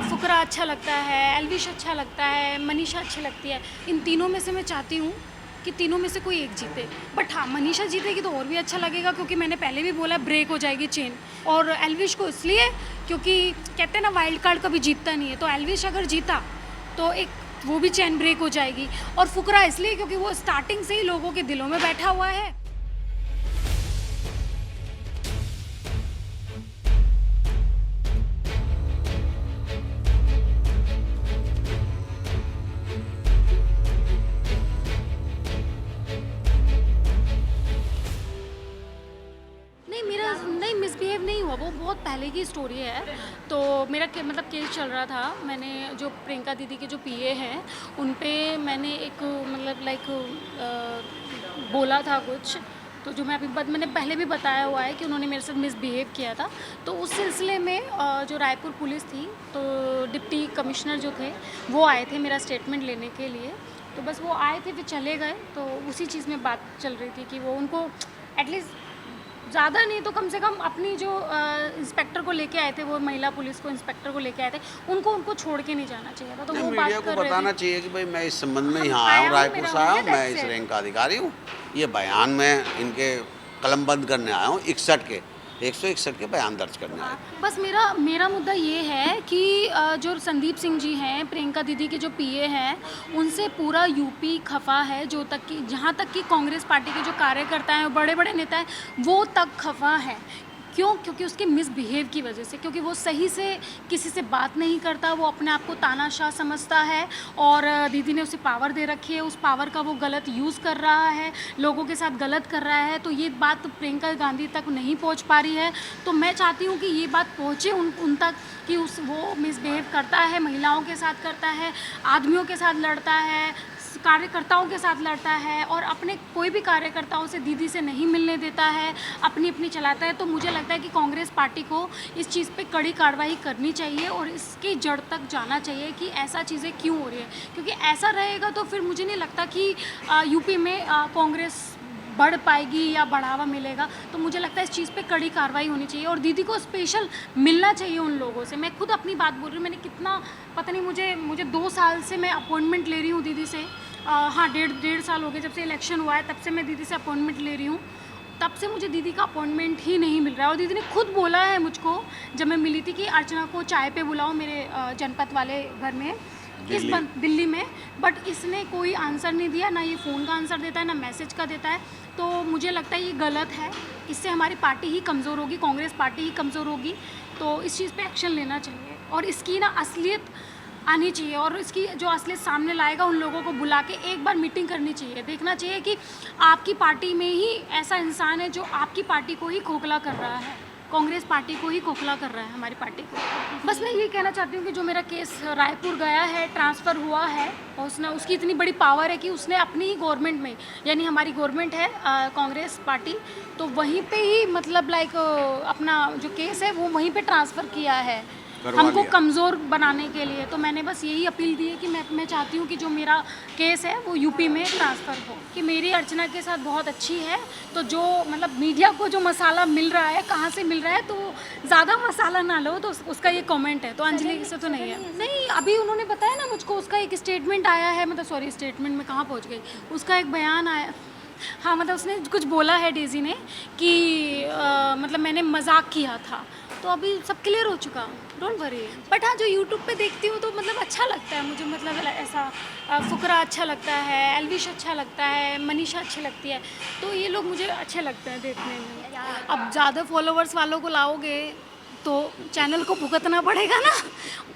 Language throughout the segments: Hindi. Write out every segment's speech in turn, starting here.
फुकरा अच्छा लगता है, एल्विश अच्छा लगता है, मनीषा अच्छी लगती है। इन तीनों में से मैं चाहती हूँ कि तीनों में से कोई एक जीते। बट हाँ, मनीषा जीतेगी तो और भी अच्छा लगेगा, क्योंकि मैंने पहले भी बोला ब्रेक हो जाएगी चेन। और एल्विश को इसलिए क्योंकि कहते हैं ना वाइल्ड कार्ड कभी जीतता नहीं है, तो एल्विश अगर जीता तो एक वो भी चेन ब्रेक हो जाएगी। और फुकरा इसलिए क्योंकि वो स्टार्टिंग से ही लोगों के दिलों में बैठा हुआ है। नहीं, मेरा नहीं मिसबिहेव नहीं हुआ, वो बहुत पहले की स्टोरी है। तो मेरा मतलब केस चल रहा था, मैंने जो प्रियंका दीदी के जो पीए हैं उन पे मैंने एक मतलब बोला था कुछ, तो जो मैं मैंने पहले भी बताया हुआ है कि उन्होंने मेरे साथ मिसबिहेव किया था। तो उस सिलसिले में जो रायपुर पुलिस थी, तो डिप्टी कमिश्नर जो थे वो आए थे मेरा स्टेटमेंट लेने के लिए। तो बस वो आए थे, फिर चले गए। तो उसी चीज़ में बात चल रही थी कि वो उनको एटलीस्ट ज़्यादा नहीं तो कम से कम अपनी जो इंस्पेक्टर को लेके आए थे, वो महिला पुलिस को इंस्पेक्टर को लेके आए थे, उनको छोड़ के नहीं जाना चाहिए था। तो वो मीडिया बात को कर रहे बताना थे। चाहिए कि भाई मैं इस संबंध में हम यहाँ आया आया हूँ, हूँ, रायपुर मेरा से आया हूँ, हो गया, मैं that's इस it। रैंक का अधिकारी हूँ। ये बयान में इनके कलमबंद करने आया हूँ, 161 के बयान दर्ज करने आया हूँ। बस मेरा मुद्दा ये है कि जो संदीप सिंह जी हैं, प्रियंका दीदी के जो पीए हैं, उनसे पूरा यूपी खफा है। जो तक कि जहाँ तक कि कांग्रेस पार्टी के जो कार्यकर्ता हैं, बड़े बड़े नेता हैं, वो तक खफा है। क्यों? क्योंकि उसके मिसबिहेव की वजह से, क्योंकि वो सही से किसी से बात नहीं करता, वो अपने आप को तानाशाह समझता है। और दीदी ने उसे पावर दे रखी है, उस पावर का वो गलत यूज़ कर रहा है, लोगों के साथ गलत कर रहा है। तो ये बात प्रियंका गांधी तक नहीं पहुंच पा रही है। तो मैं चाहती हूँ कि ये बात पहुँचे उन तक कि वो मिसबिहेव करता है, महिलाओं के साथ करता है, आदमियों के साथ लड़ता है, कार्यकर्ताओं के साथ लड़ता है, और अपने कोई भी कार्यकर्ताओं से दीदी से नहीं मिलने देता है, अपनी चलाता है। तो मुझे लगता है कि कांग्रेस पार्टी को इस चीज़ पे कड़ी कार्रवाई करनी चाहिए और इसकी जड़ तक जाना चाहिए कि ऐसा चीज़ें क्यों हो रही है। क्योंकि ऐसा रहेगा तो फिर मुझे नहीं लगता कि यूपी में कांग्रेस बढ़ पाएगी या बढ़ावा मिलेगा। तो मुझे लगता है इस चीज़ पे कड़ी कार्रवाई होनी चाहिए और दीदी को स्पेशल मिलना चाहिए उन लोगों से। मैं खुद अपनी बात बोल रही हूँ, मैंने कितना पता नहीं, मुझे 2 साल से मैं अपॉइंटमेंट ले रही हूँ दीदी से। हाँ, डेढ़ साल हो गए जब से इलेक्शन हुआ है, तब से मैं दीदी से अपॉइंटमेंट ले रही हूँ। तब से मुझे दीदी का अपॉइंटमेंट ही नहीं मिल रहा है। और दीदी ने खुद बोला है मुझको, जब मैं मिली थी, कि अर्चना को चाय पे बुलाओ मेरे जनपद वाले घर में, दिल्ली में। बट इसने कोई आंसर नहीं दिया, ना ये फ़ोन का आंसर देता है, ना मैसेज का देता है। तो मुझे लगता है ये गलत है, इससे हमारी पार्टी ही कमज़ोर होगी, कांग्रेस पार्टी ही कमज़ोर होगी। तो इस चीज़ पे एक्शन लेना चाहिए और इसकी ना असलियत आनी चाहिए, और इसकी जो असलियत सामने लाएगा उन लोगों को बुला के एक बार मीटिंग करनी चाहिए। देखना चाहिए कि आपकी पार्टी में ही ऐसा इंसान है जो आपकी पार्टी को ही खोखला कर रहा है, कांग्रेस पार्टी को ही खोखला कर रहा है, हमारी पार्टी को। बस मैं ये कहना चाहती हूँ कि जो मेरा केस रायपुर गया है, ट्रांसफ़र हुआ है, और उसकी इतनी बड़ी पावर है कि उसने अपनी ही गवर्नमेंट में, यानी हमारी गवर्नमेंट है कांग्रेस पार्टी, तो वहीं पे ही मतलब अपना जो केस है वो वहीं पे ट्रांसफ़र किया है हमको कमज़ोर बनाने के लिए। तो मैंने बस यही अपील दी है कि मैं चाहती हूँ कि जो मेरा केस है वो यूपी में ट्रांसफ़र हो, कि मेरी अर्चना के साथ बहुत अच्छी है। तो जो मतलब मीडिया को जो मसाला मिल रहा है, कहाँ से मिल रहा है, तो ज़्यादा मसाला ना लो, तो उसका ये कमेंट है। तो अंजलि से तो नहीं है, नहीं, अभी उन्होंने बताया ना मुझको, उसका एक स्टेटमेंट आया है, मतलब सॉरी, स्टेटमेंट में कहाँ पहुँच गई, उसका एक बयान आया। हाँ, मतलब उसने कुछ बोला है डेजी ने कि मतलब मैंने मजाक किया था। तो अभी सब क्लियर हो चुका, डोंट वरी। बट हाँ, जो यूट्यूब पे देखती हूँ तो मतलब अच्छा लगता है मुझे, मतलब ऐसा फुकरा अच्छा लगता है, एल्विश अच्छा लगता है, मनीषा अच्छी लगती है। तो ये लोग मुझे अच्छे लगते हैं देखने में। अब ज़्यादा फॉलोवर्स वालों को लाओगे तो चैनल को भुगतना पड़ेगा ना।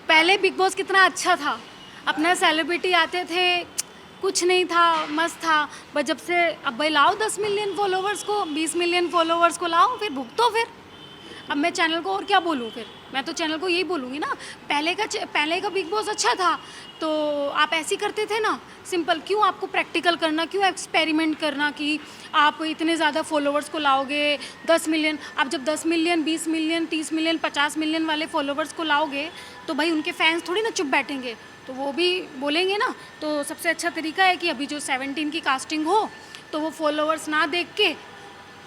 पहले बिग बॉस कितना अच्छा था, अपना सेलिब्रिटी आते थे, कुछ नहीं था, मस्त था। बट जब से अब भाई लाओ 10 मिलियन फॉलोवर्स को, 20 मिलियन फॉलोवर्स को लाओ, फिर भुगतो। फिर अब मैं चैनल को और क्या बोलूँ, फिर मैं तो चैनल को यही बोलूँगी ना, पहले का बिग बॉस अच्छा था, तो आप ऐसे ही करते थे ना, सिंपल। क्यों आपको प्रैक्टिकल करना, क्यों एक्सपेरिमेंट करना कि आप इतने ज़्यादा फॉलोवर्स को लाओगे, 10 मिलियन। आप जब 10 मिलियन, 20 मिलियन, 30 मिलियन, 50 मिलियन वाले फॉलोवर्स को लाओगे, तो भाई उनके फैंस थोड़ी ना चुप बैठेंगे, तो वो भी बोलेंगे ना। तो सबसे अच्छा तरीका है कि अभी जो 17 की कास्टिंग हो, तो वो फॉलोवर्स ना देख के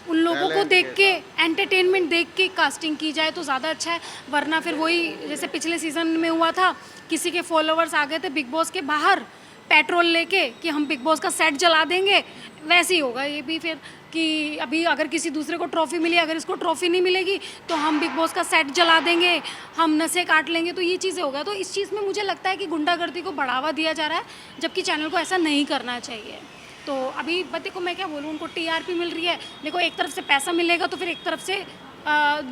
उन लोगों को देख के एंटरटेनमेंट देख के कास्टिंग की जाए तो ज़्यादा अच्छा है, वरना फिर वही जैसे पिछले सीज़न में हुआ था, किसी के फॉलोअर्स आ गए थे बिग बॉस के बाहर पेट्रोल लेके कि हम बिग बॉस का सेट जला देंगे, वैसे ही होगा ये भी फिर कि अभी अगर किसी दूसरे को ट्रॉफी मिली, अगर इसको ट्रॉफी नहीं मिलेगी तो हम बिग बॉस का सेट जला देंगे, हम नशे काट लेंगे, तो ये चीज़ें होगा। तो इस चीज़ में मुझे लगता है कि गुंडागर्दी को बढ़ावा दिया जा रहा है, जबकि चैनल को ऐसा नहीं करना चाहिए। तो अभी बट देखो मैं क्या बोलूँ, उनको टीआरपी मिल रही है, देखो एक तरफ से पैसा मिलेगा तो फिर एक तरफ से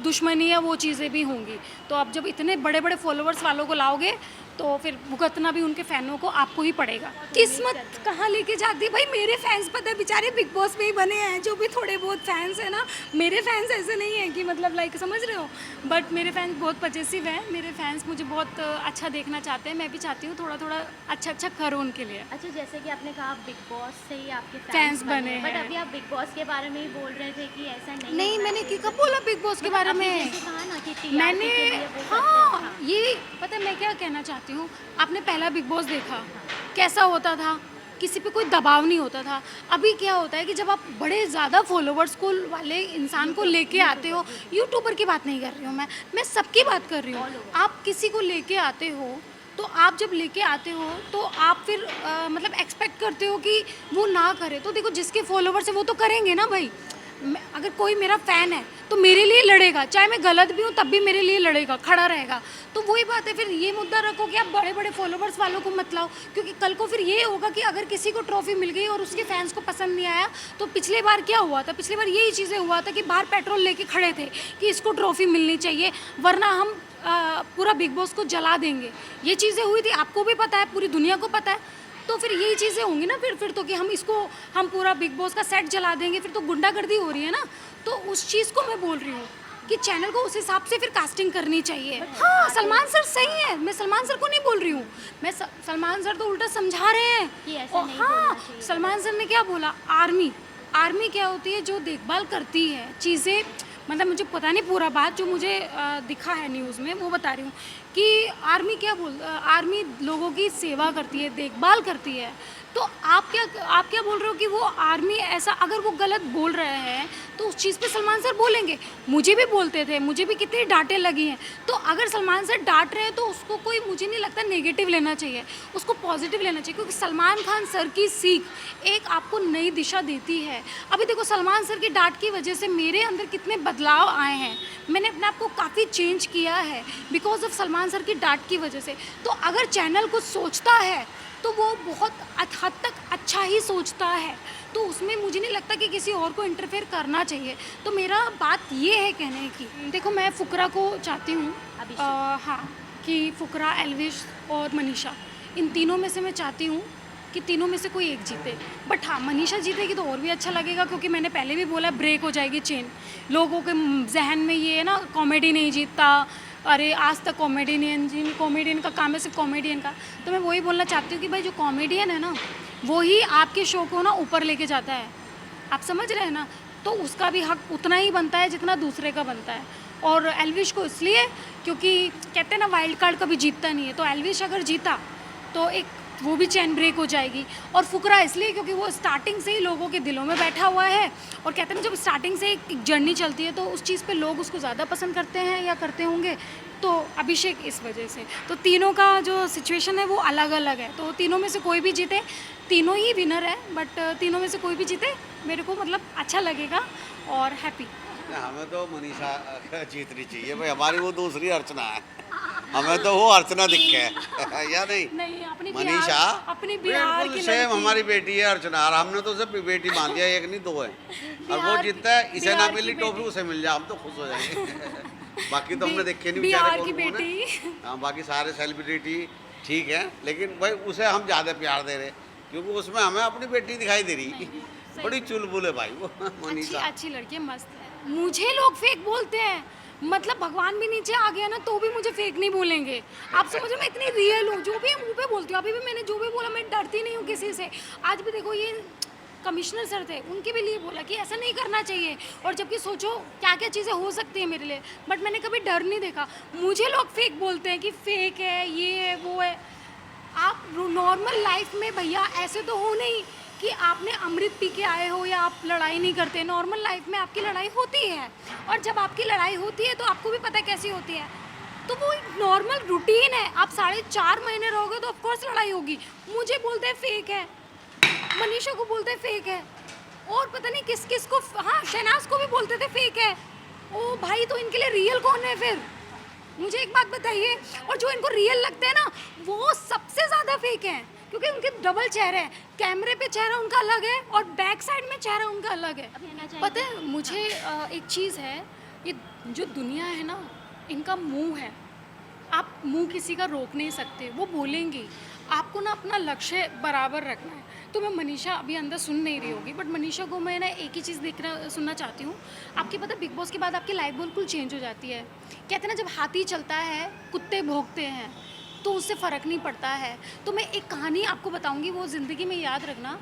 दुश्मनी या वो चीज़ें भी होंगी। तो अब जब इतने बड़े बड़े फॉलोअर्स वालों को लाओगे तो फिर भुगतना भी उनके फैनों को आपको ही पड़ेगा। किस्मत कहाँ लेके जाती है भाई, मेरे फैंस पता है बेचारे बिग बॉस में ही बने हैं, जो भी थोड़े बहुत फैंस हैं ना, मेरे फैंस ऐसे नहीं हैं कि मतलब लाइक समझ रहे हो, बट मेरे फैंस बहुत पजेसिव हैं, मेरे फैंस मुझे बहुत अच्छा देखना चाहते हैं, मैं भी चाहती हूँ थोड़ा थोड़ा अच्छा करो उनके लिए। अच्छा, जैसे कि आपने कहा बिग बॉस से ही आपके फैंस बने बट हैं। अभी आप बिग बॉस के बारे में ही बोल रहे थे कि ऐसा नहीं नहीं होना मैंने चाहिए। कब बोला बिग बॉस के बारे आपने में, जैसे कहा ना कि TRP मैंने के लिए वो करते हाँ हैं। ये पता है मैं क्या कहना चाहती हूँ, आपने पहला बिग बॉस देखा कैसा होता था, किसी पे कोई दबाव नहीं होता था। अभी क्या होता है कि जब आप बड़े ज़्यादा फॉलोवर्स को वाले इंसान को लेके आते हो, यूट्यूबर की बात नहीं कर रही हूँ मैं सबकी बात कर रही हूँ, आप किसी को लेके आते हो तो आप जब लेके आते हो तो आप फिर मतलब एक्सपेक्ट करते हो कि वो ना करे, तो देखो जिसके फॉलोवर्स है वो तो करेंगे ना भाई। अगर कोई मेरा फ़ैन है तो मेरे लिए लड़ेगा, चाहे मैं गलत भी हूँ तब भी मेरे लिए लड़ेगा, खड़ा रहेगा। तो वही बात है, फिर ये मुद्दा रखो कि आप बड़े बड़े फॉलोवर्स वालों को मत लाओ, क्योंकि कल को फिर ये होगा कि अगर किसी को ट्रॉफी मिल गई और उसके फैंस को पसंद नहीं आया, तो पिछले बार क्या हुआ था, पिछले बार यही चीज़ें हुआ था कि बाहर पेट्रोल लेके खड़े थे कि इसको ट्रॉफी मिलनी चाहिए वरना हम पूरा बिग बॉस को जला देंगे। ये चीज़ें हुई थी, आपको भी पता है, पूरी दुनिया को पता है। तो फिर यही चीज़ें होंगी ना फिर तो कि हम पूरा बिग बॉस का सेट जला देंगे, फिर तो गुंडागर्दी हो रही है ना। तो उस चीज़ को मैं बोल रही हूँ कि चैनल को उस हिसाब से फिर कास्टिंग करनी चाहिए। हाँ सलमान सर सही है, मैं सलमान सर को नहीं बोल रही हूँ, मैं सलमान सर तो उल्टा समझा रहे हैं। कि ऐसा और नहीं हाँ बोलना चाहिए। सलमान सर ने क्या बोला, आर्मी क्या होती है, जो देखभाल करती है चीज़ें, मतलब मुझे पता नहीं पूरा बात, जो मुझे दिखा है न्यूज़ में वो बता रही हूँ कि आर्मी लोगों की सेवा करती है, देखभाल करती है। तो आप क्या बोल रहे हो कि वो आर्मी ऐसा, अगर वो गलत बोल रहे हैं तो उस चीज़ पे सलमान सर बोलेंगे। मुझे भी बोलते थे, मुझे भी कितनी डांटें लगी हैं। तो अगर सलमान सर डांट रहे हैं तो उसको कोई, मुझे नहीं लगता नेगेटिव लेना चाहिए, उसको पॉजिटिव लेना चाहिए, क्योंकि सलमान खान सर की सीख एक आपको नई दिशा देती है। अभी देखो सलमान सर की डांट की वजह से मेरे अंदर कितने बदलाव आए हैं, मैंने अपने आप को काफ़ी चेंज किया है बिकॉज ऑफ सलमान सर की डांट की वजह से। तो अगर चैनल कुछ सोचता है तो वो बहुत हद तक अच्छा ही सोचता है, तो उसमें मुझे नहीं लगता कि किसी और को इंटरफेयर करना चाहिए। तो मेरा बात ये है कहने की, देखो मैं फुकरा को चाहती हूँ, हाँ कि फुकरा, एल्विश और मनीषा, इन तीनों में से मैं चाहती हूँ कि तीनों में से कोई एक जीते। बट हाँ मनीषा जीतेगी तो और भी अच्छा लगेगा, क्योंकि मैंने पहले भी बोला ब्रेक हो जाएगी चेन, लोगों के जहन में ये है ना कॉमेडी नहीं जीतता, अरे आज तक कॉमेडियन का काम है सिर्फ कॉमेडियन का। तो मैं वही बोलना चाहती हूँ कि भाई जो कॉमेडियन है ना वही आपके शो को ना ऊपर लेके जाता है, आप समझ रहे हैं ना, तो उसका भी हक उतना ही बनता है जितना दूसरे का बनता है। और एल्विश को इसलिए क्योंकि कहते हैं ना वाइल्ड कार्ड कभी जीतता नहीं है, तो एल्विश अगर जीता तो एक वो भी चैन ब्रेक हो जाएगी। और फुकरा इसलिए क्योंकि वो स्टार्टिंग से ही लोगों के दिलों में बैठा हुआ है, और कहते हैं ना जब स्टार्टिंग से एक जर्नी चलती है तो उस चीज़ पे लोग उसको ज़्यादा पसंद करते हैं या करते होंगे। तो अभिषेक इस वजह से, तो तीनों का जो सिचुएशन है वो अलग अलग है, तो तीनों में से कोई भी जीते, तीनों ही विनर है, बट तीनों में से कोई भी जीते मेरे को मतलब अच्छा लगेगा और हैप्पी। हमें तो मनीषा जीतनी चाहिए भाई, हमारी वो दूसरी अर्चना है, हमें तो वो अर्चना दिखे है या नहीं, अपनी मनीषा अपनी बिहार बिल्कुल की सेम लड़की। हमारी बेटी है अर्चना, और हमने तो उसे बेटी मान दिया, एक नहीं दो है, और वो बिहार जीतता है, इसे ना बिहार की मिली बेटी। टॉफी उसे मिल जाए हम तो खुश हो जाएंगे। बाकी तो हमने देखे नहीं बिहार बेचारे की कौन कौन है। बेटी। हाँ बाकी सारे सेलिब्रिटी ठीक है, लेकिन भाई उसे हम ज़्यादा प्यार दे रहे, क्योंकि उसमें हमें अपनी बेटी दिखाई दे रही, बड़ी चुलबुल है भाई वो मनीषा। अच्छी लड़की है, मस्त है। मुझे लोग फेक बोलते हैं, मतलब भगवान भी नीचे आ गया ना तो भी मुझे फेक नहीं बोलेंगे। आप समझो मैं इतनी रियल हूँ, जो भी मुंह पे बोलती हूँ। अभी भी मैंने जो भी बोला, मैं डरती नहीं हूँ किसी से। आज भी देखो ये कमिश्नर सर थे, उनके भी लिए बोला कि ऐसा नहीं करना चाहिए, और जबकि सोचो क्या क्या चीज़ें हो सकती हैं मेरे लिए, बट मैंने कभी डर नहीं देखा। मुझे लोग फेक बोलते हैं कि फेक है, ये है वो है। आप नॉर्मल लाइफ में भैया ऐसे तो हो नहीं कि आपने अमृत पी के आए हो या आप लड़ाई नहीं करते। नॉर्मल लाइफ में आपकी लड़ाई होती है, और जब आपकी लड़ाई होती है तो आपको भी पता है कैसी होती है। तो वो एक नॉर्मल रूटीन है। आप 4.5 महीने रहोगे तो ऑफकोर्स लड़ाई होगी। मुझे बोलते हैं फेक है, मनीषा को बोलते हैं फेक है, और पता नहीं किस किस को, हाँ शहनाज को भी बोलते थे फेक है। ओ भाई, तो इनके लिए रियल कौन है फिर? मुझे एक बात बताइए। और जो इनको रियल लगते हैं ना, वो सबसे ज़्यादा फेक हैं, क्योंकि उनके डबल चेहरे हैं। कैमरे पे चेहरा उनका अलग है और बैक साइड में चेहरा उनका अलग है। कहना चाहिए पता है मुझे एक चीज़ है, ये जो दुनिया है ना, इनका मुंह है। आप मुंह किसी का रोक नहीं सकते, वो बोलेंगी। आपको ना अपना लक्ष्य बराबर रखना है। तो मैं मनीषा अभी अंदर सुन नहीं रही होगी, बट मनीषा को मैं ना एक ही चीज़ सुनना चाहती हूँ। आपकी पता है बिग बॉस के बाद आपकी लाइफ बिल्कुल चेंज हो जाती है। कहते हैं ना, जब हाथी चलता है कुत्ते भौंकते हैं, तो उससे फ़र्क नहीं पड़ता है। तो मैं एक कहानी आपको बताऊंगी, वो ज़िंदगी में याद रखना।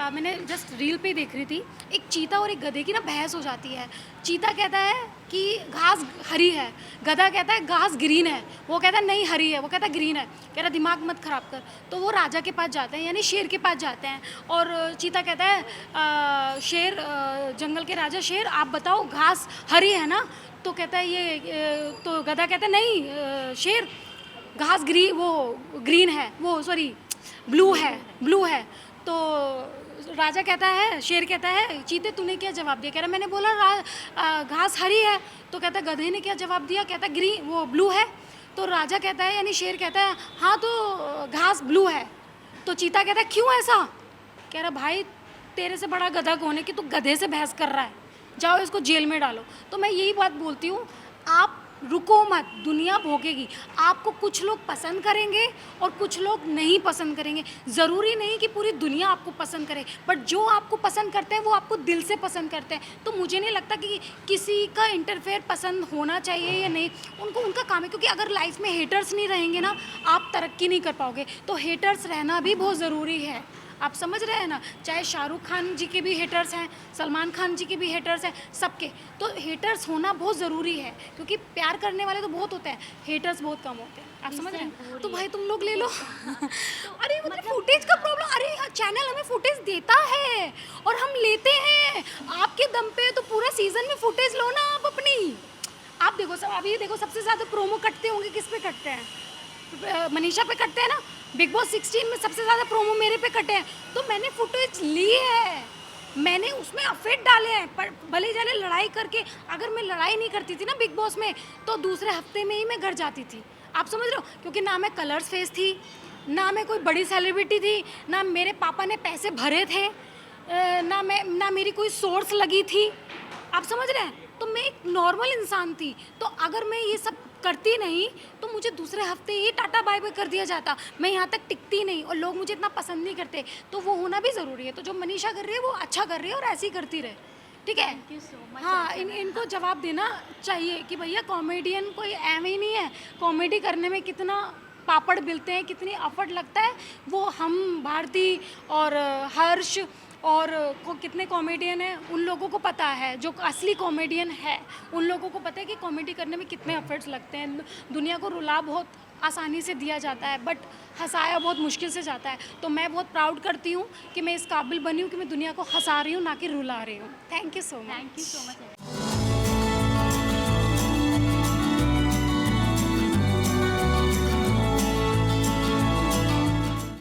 मैंने जस्ट रील पे देख रही थी, एक चीता और एक गधे की ना बहस हो जाती है। चीता कहता है कि घास हरी है, गधा कहता है घास ग्रीन है। वो कहता है नहीं हरी है, वो कहता है ग्रीन है। कह रहा दिमाग मत ख़राब कर। तो वो राजा के पास जाते हैं, यानी शेर के पास जाते हैं, और चीता कहता है शेर, जंगल के राजा शेर, आप बताओ घास हरी है ना? तो कहता है तो गधा कहता है नहीं शेर, घास ग्रीन है, वो सॉरी ब्लू है। तो राजा कहता है, शेर कहता है चीते तूने क्या जवाब दिया? कह रहा मैंने बोला घास हरी है। तो कहता है गधे ने क्या जवाब दिया? कहता है वो ब्लू है। तो राजा कहता है, यानी शेर कहता है हाँ तो घास ब्लू है। तो चीता कहता है क्यों ऐसा? कह रहा भाई तेरे से बड़ा गधा कौन है कि तू गधे से बहस कर रहा है, जाओ इसको जेल में डालो। तो मैं यही बात बोलती हूँ, आप रुको मत, दुनिया भोगेगी। आपको कुछ लोग पसंद करेंगे और कुछ लोग नहीं पसंद करेंगे। ज़रूरी नहीं कि पूरी दुनिया आपको पसंद करे, बट जो आपको पसंद करते हैं वो आपको दिल से पसंद करते हैं। तो मुझे नहीं लगता कि किसी का इंटरफेयर पसंद होना चाहिए या नहीं, उनको उनका काम है। क्योंकि अगर लाइफ में हेटर्स नहीं रहेंगे ना, आप तरक्की नहीं कर पाओगे। तो हेटर्स रहना भी बहुत ज़रूरी है। आप समझ रहे हैं ना? चाहे शाहरुख खान जी के भी हेटर्स हैं, सलमान खान जी के भी हेटर्स हैं, सबके। तो हेटर्स होना बहुत ज़रूरी है, क्योंकि प्यार करने वाले तो बहुत होते हैं, हेटर्स बहुत कम होते हैं। आप समझ रहे हैं? तो भाई तुम लोग ले लो। अरे मतलब फुटेज का प्रॉब्लम, अरे चैनल हमें फुटेज देता है और हम लेते हैं आपके दम पे। तो पूरा सीजन में फुटेज लो ना आप अपनी। आप देखो सब, अभी देखो सबसे ज़्यादा प्रोमो कटते होंगे, किस पे कटते हैं? मनीषा पे कटते हैं ना। बिग बॉस 16 में सबसे ज़्यादा प्रोमो मेरे पे कटे हैं। तो मैंने फुटेज ली है, मैंने उसमें अफेक्ट डाले हैं। पर भले जाने लड़ाई करके, अगर मैं लड़ाई नहीं करती थी ना बिग बॉस में, तो दूसरे हफ्ते में ही मैं घर जाती थी। आप समझ रहे हो? क्योंकि ना मैं कलर्स फेस थी, ना मैं कोई बड़ी सेलिब्रिटी थी, ना मेरे पापा ने पैसे भरे थे, ना मेरी कोई सोर्स लगी थी। आप समझ रहे हैं? तो मैं एक नॉर्मल इंसान थी। तो अगर मैं ये सब करती नहीं तो मुझे दूसरे हफ्ते ही टाटा बाय बाय कर दिया जाता। मैं यहाँ तक टिकती नहीं और लोग मुझे इतना पसंद नहीं करते। तो वो होना भी ज़रूरी है। तो जो मनीषा कर रही है वो अच्छा कर रही है और ऐसे ही करती रहे, ठीक है? Thank you so much. हाँ, इनको जवाब देना चाहिए कि भैया कॉमेडियन कोई एम ही नहीं है। कॉमेडी करने में कितना पापड़ बिलते हैं, कितनी एफर्ट लगता है, वो हम भारती और हर्ष और कितने कॉमेडियन हैं उन लोगों को पता है। जो असली कॉमेडियन है उन लोगों को पता है कि कॉमेडी करने में कितने एफर्ट्स लगते हैं। दुनिया को रुला बहुत आसानी से दिया जाता है, बट हंसाया बहुत मुश्किल से जाता है। तो मैं बहुत प्राउड करती हूँ कि मैं इस काबिल बनी हूँ कि मैं दुनिया को हंसा रही हूँ, ना कि रुला रही हूँ। Thank you so much. Thank you so much.